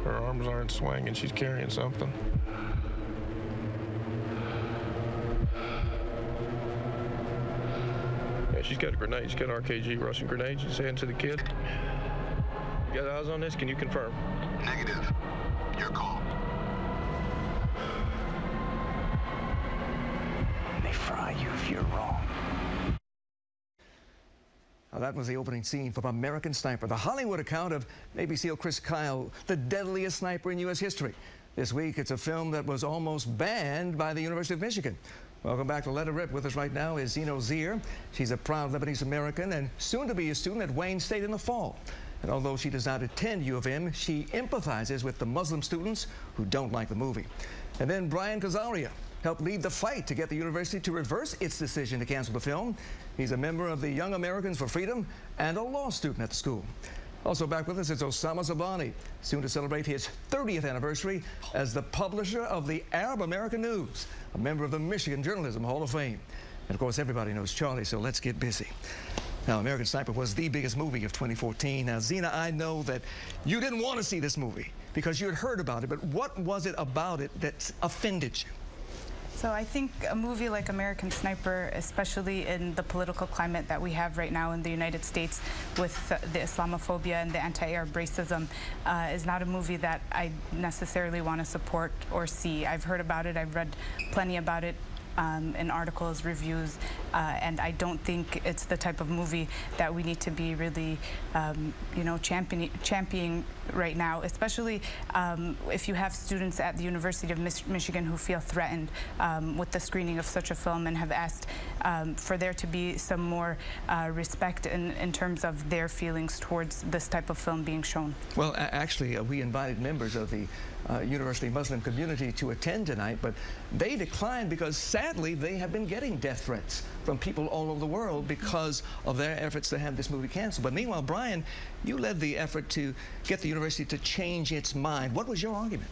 Her arms aren't swinging. She's carrying something. Yeah, she's got a grenade. She's got an RKG Russian grenade. She's heading to the kid. You got eyes on this? Can you confirm? Negative. Your call. They fry you if you're wrong. Now, that was the opening scene from American Sniper, the Hollywood account of Navy SEAL Chris Kyle, the deadliest sniper in U.S. history. This week, it's a film that was almost banned by the University of Michigan. Welcome back to Let It Rip. With us right now is Zino Zier. She's a proud Lebanese American and soon to be a student at Wayne State in the fall. And although she does not attend U of M, she empathizes with the Muslim students who don't like the movie. And then Brian Koziara helped lead the fight to get the university to reverse its decision to cancel the film. He's a member of the Young Americans for Freedom and a law student at the school. Also back with us is Osama Zablani, soon to celebrate his 30th anniversary as the publisher of the Arab American News, a member of the Michigan Journalism Hall of Fame. And of course, everybody knows Charlie, so let's get busy. Now, American Sniper was the biggest movie of 2014. Now, Zina, I know that you didn't want to see this movie because you had heard about it, but what was it about it that offended you? So I think a movie like American Sniper, especially in the political climate that we have right now in the United States with the Islamophobia and the anti-Arab racism, is not a movie that I necessarily want to support or see. I've heard about it, I've read plenty about it in articles, reviews, and I don't think it's the type of movie that we need to be really, you know, championing right now, especially if you have students at the University of Michigan who feel threatened with the screening of such a film and have asked for there to be some more respect in terms of their feelings towards this type of film being shown. Well, actually, we invited members of the University Muslim community to attend tonight, but they declined because sadly they have been getting death threats from people all over the world because of their efforts to have this movie canceled. But meanwhile, Brian, you led the effort to get the university to change its mind. What was your argument?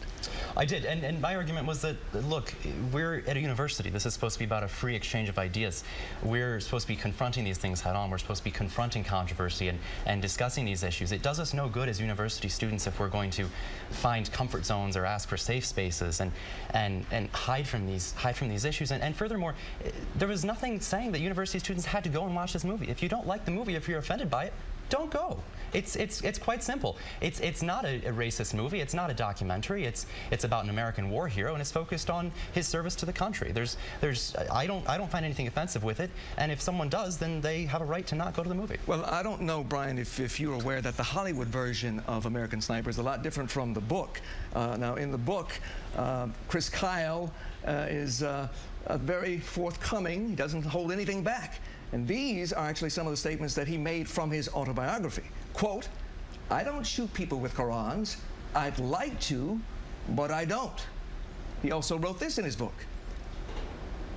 I did, and my argument was that, look, we're at a university. This is supposed to be about a free exchange of ideas. We're supposed to be confronting these things head on. We're supposed to be confronting controversy and discussing these issues. It does us no good as university students if we're going to find comfort zones or ask for safe spaces and hide from these issues. And furthermore, there was nothing saying that university students had to go and watch this movie. If you don't like the movie, if you're offended by it, don't go. It's quite simple. It's not a racist movie. It's not a documentary. It's about an American war hero, and it's focused on his service to the country. I don't find anything offensive with it, and if someone does, then they have a right to not go to the movie. Well, I don't know, Brian, if you're aware that the Hollywood version of American Sniper is a lot different from the book. Now, in the book, Chris Kyle is very forthcoming. He doesn't hold anything back. And these are actually some of the statements that he made from his autobiography. Quote, "I don't shoot people with Qurans. I'd like to, but I don't." He also wrote this in his book.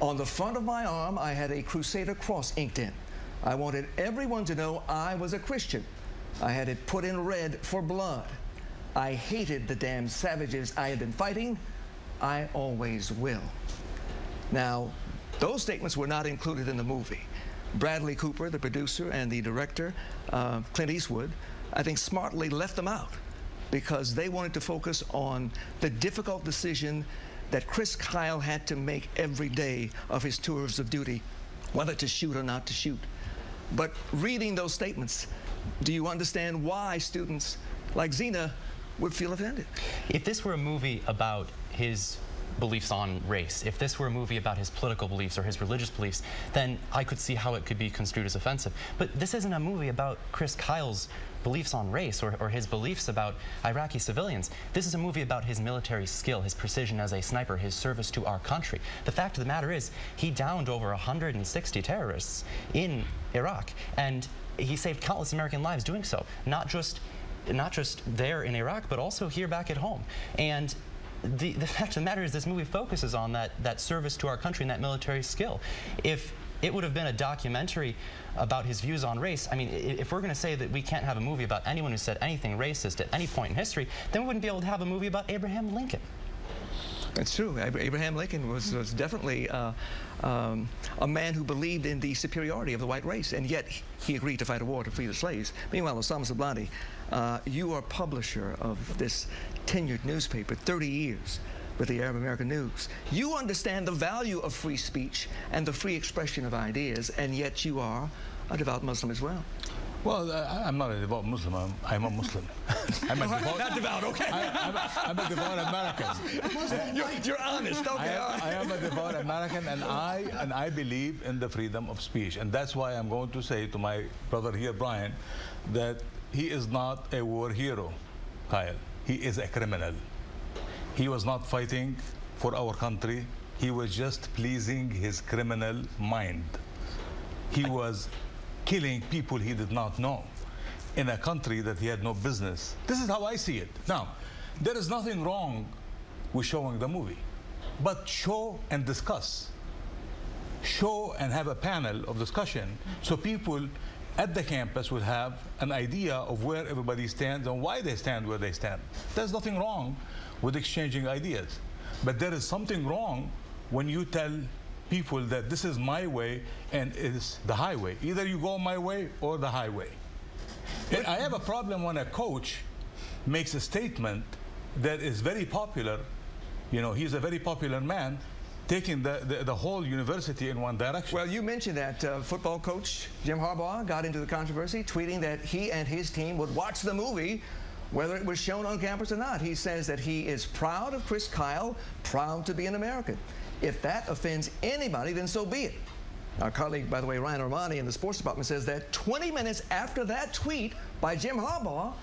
"On the front of my arm, I had a Crusader cross inked in. I wanted everyone to know I was a Christian. I had it put in red for blood. I hated the damn savages I had been fighting. I always will." Now, those statements were not included in the movie. Bradley Cooper, the producer, and the director, Clint Eastwood, I think smartly left them out because they wanted to focus on the difficult decision that Chris Kyle had to make every day of his tours of duty, whether to shoot or not to shoot. But reading those statements, do you understand why students like Zina would feel offended? If this were a movie about his beliefs on race, if this were a movie about his political beliefs or his religious beliefs, then I could see how it could be construed as offensive. But this isn't a movie about Chris Kyle's beliefs on race or his beliefs about Iraqi civilians. This is a movie about his military skill, his precision as a sniper, his service to our country. The fact of the matter is, he downed over 160 terrorists in Iraq, and he saved countless American lives doing so, not just there in Iraq, but also here back at home. And the fact of the matter is, this movie focuses on that service to our country and that military skill. If it would have been a documentary about his views on race, I mean, if we're going to say that we can't have a movie about anyone who said anything racist at any point in history, then we wouldn't be able to have a movie about Abraham Lincoln. It's true. Abraham Lincoln was definitely a man who believed in the superiority of the white race, and yet he agreed to fight a war to free the slaves. Meanwhile, Osama Sablani, you are publisher of this tenured newspaper, 30 years with the Arab American News. You understand the value of free speech and the free expression of ideas, and yet you are a devout Muslim as well. Well, I'm not a devout Muslim. I'm a Muslim. I'm a devout, not devout, okay. I'm a devout American. You're honest, okay. I am a devout American, and I believe in the freedom of speech, and that's why I'm going to say to my brother here, Brian, that he is not a war hero, Kyle. He is a criminal. He was not fighting for our country. He was just pleasing his criminal mind. He was killing people he did not know in a country that he had no business. This is how I see it. Now, there is nothing wrong with showing the movie, but show and discuss. Show and have a panel of discussion so people at the campus will have an idea of where everybody stands and why they stand where they stand. There's nothing wrong with exchanging ideas, but there is something wrong when you tell people that this is my way and it is the highway. Either you go my way or the highway. And I have a problem when a coach makes a statement that is very popular. You know, he's a very popular man, taking the whole university in one direction. Well, you mentioned that football coach Jim Harbaugh got into the controversy, tweeting that he and his team would watch the movie whether it was shown on campus or not. He says that he is proud of Chris Kyle, proud to be an American. If that offends anybody, then so be it. Our colleague, by the way, Ryan Armani in the sports department says that 20 minutes after that tweet by Jim Harbaugh,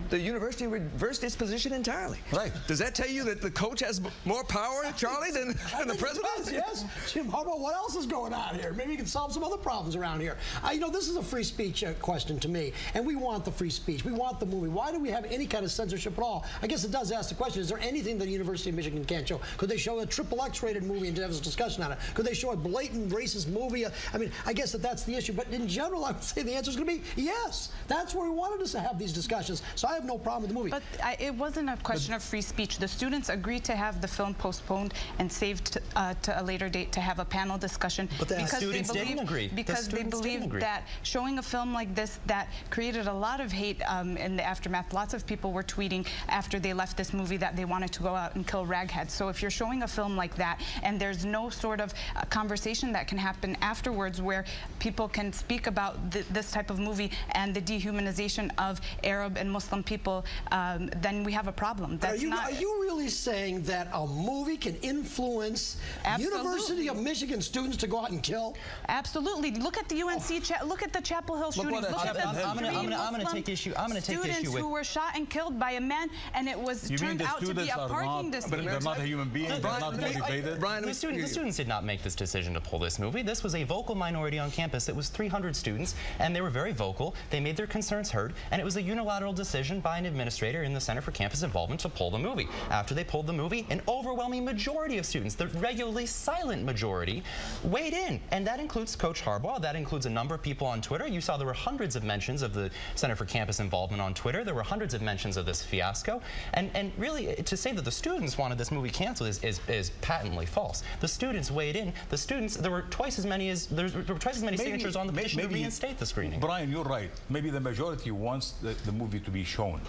the university reversed its position entirely. Right. Does that tell you that the coach has more power, Charlie, than the president? Yes. Jim Harbaugh, what else is going on here? Maybe you can solve some other problems around here. You know, this is a free speech question to me, and we want the free speech. We want the movie. Why do we have any kind of censorship at all? I guess it does ask the question, is there anything that the University of Michigan can't show? Could they show a XXX rated movie and have a discussion on it? Could they show a blatant racist movie? I mean, I guess that's the issue. But in general, I would say the answer is going to be yes. That's where we wanted us to have these discussions. So I have no problem with the movie. But it wasn't a question of free speech. The students agreed to have the film postponed and saved to a later date to have a panel discussion. But the students didn't agree. Because they believed that showing a film like this that created a lot of hate in the aftermath. Lots of people were tweeting after they left this movie that they wanted to go out and kill ragheads. So if you're showing a film like that and there's no sort of conversation that can happen afterwards where people can speak about this type of movie and the dehumanization of Arab and Muslim people, then we have a problem. That's are you really saying that a movie can influence University of Michigan students to go out and kill? Absolutely. Look at the UNC, look at the Chapel Hill shootings. Look at the I'm going to take issue. Students who were shot and killed by a man, and it was turned out to be a parking dispute. They're not a human being. They're not motivated. The students did not make this decision to pull this movie. This was a vocal minority on campus. It was 300 students, and they were very vocal. They made their concerns heard, and it was a unilateral decision by an administrator in the Center for Campus Involvement to pull the movie. After they pulled the movie, an overwhelming majority of students, the regularly silent majority, weighed in, and that includes Coach Harbaugh. That includes a number of people on Twitter. You saw there were hundreds of mentions of the Center for Campus Involvement on Twitter. There were hundreds of mentions of this fiasco, and really to say that the students wanted this movie canceled is patently false. The students weighed in. The students, there were twice as many signatures on the petition to reinstate the screening. Brian, you're right. Maybe the majority wants the movie to be shown.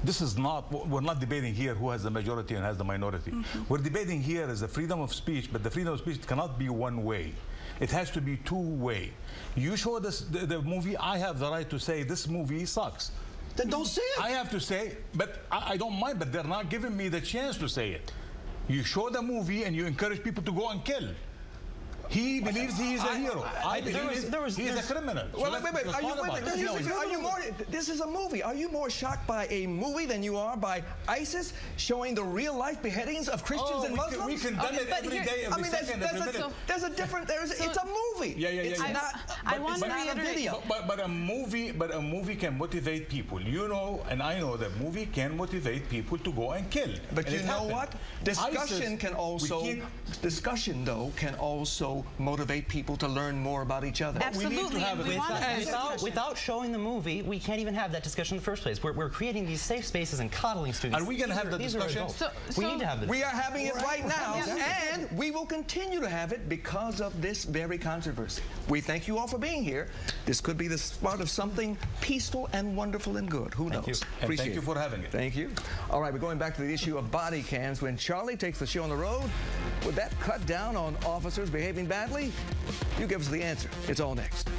This is not, we're not debating here who has the majority and has the minority. We're debating here is the freedom of speech, but the freedom of speech cannot be one way. It has to be two-way. You show the movie, I have the right to say this movie sucks. Then don't say it. I have to say, but I don't mind, but they're not giving me the chance to say it. You show the movie and you encourage people to go and kill. He believes he is a hero. I believe he is a criminal. Well, wait. This is a movie. Are you more shocked by a movie than you are by ISIS showing the real-life beheadings of Christians and Muslims? We condemn it every day, every second, every minute. There's a difference. It's a movie. Yeah. It's not. I want to reiterate. A video. But a movie can motivate people. You know, and I know that movie can motivate people to go and kill. But you know what? Discussion can also also motivate people to learn more about each other. Absolutely. We need to have and we want that discussion. Without showing the movie, we can't even have that discussion in the first place. We're creating these safe spaces and coddling students. Are we going to have the discussion? We need to have the We are having it right now, and we will continue to have it because of this very controversy. We thank you all for being here. This could be the start of something peaceful and wonderful and good. Who knows? Thank you. And Appreciate thank you for having it. Thank you. All right, we're going back to the issue of body cams. When Charlie takes the show on the road, would that cut down on officers behaving badly? You give us the answer. It's all next.